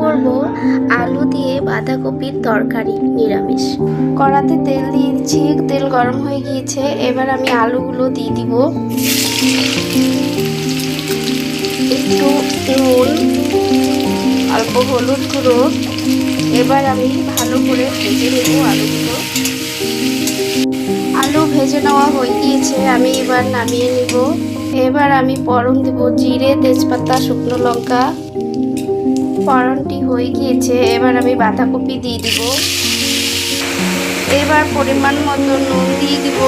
করব আলু দিয়ে বাঁধাকপির তরকারি নিরামিষ। কড়াতে তেল দিয়েছি, তেল গরম হয়ে গিয়েছে। এবার আমি আলুগুলো দিয়ে দিব, একটু নুন, অল্প হলুদ গুঁড়ো। এবার আমি ভালো করে ভেজে নেব আলুগুলো। আলু ভেজে নেওয়া হয়ে গিয়েছে, আমি এবার নামিয়ে নেব। এবার আমি ফোড়ন দেব, জিরে, তেজপাতা, শুকনো লঙ্কা। ফোড়নটি হয়ে গিয়েছে, এবার আমি বাঁধাকপি দিয়ে দিব। এবার পরিমাণ মতো নুন দিয়ে দিব,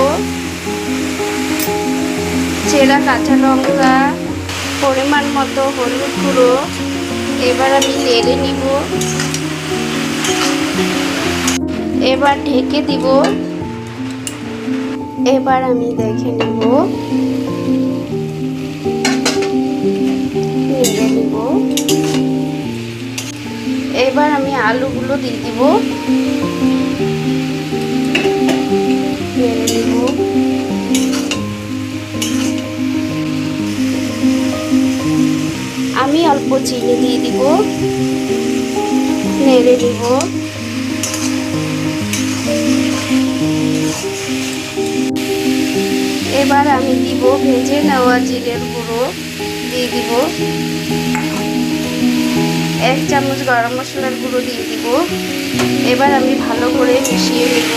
চেরা কাঁচা লঙ্কা, পরিমাণ মতো হলুদ গুঁড়ো। এবার আমি নেড়ে নিব, এবার ঢেকে দিব। এবার আমি দেখে নেব, নেড়ে নিব। এবার আমি আলুগুলো দিয়ে দিব, নেড়ে নিব। আমি অল্প চিনি দিয়ে দিব, নেড়ে নিব। এবার আমি দিব ভেজে নেওয়া জিরের গুঁড়ো দিয়ে দিব, 1 চামচ গরম মশলার গুঁড়ো দিয়ে দিব। এবার আমি ভালো করে মিশিয়ে নেব।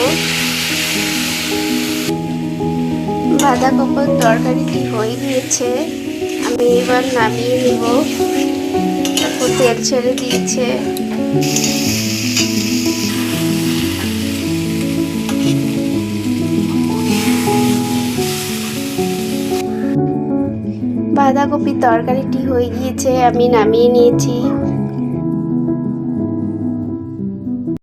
বাঁধাকপির তরকারিটি হয়ে গিয়েছে, আমি এবার নামিয়ে নেব। তারপর তেল ছেড়ে দিয়েছে। বাঁধাকপির তরকারিটি হয়ে গিয়েছে, আমি নামিয়ে নিয়েছি।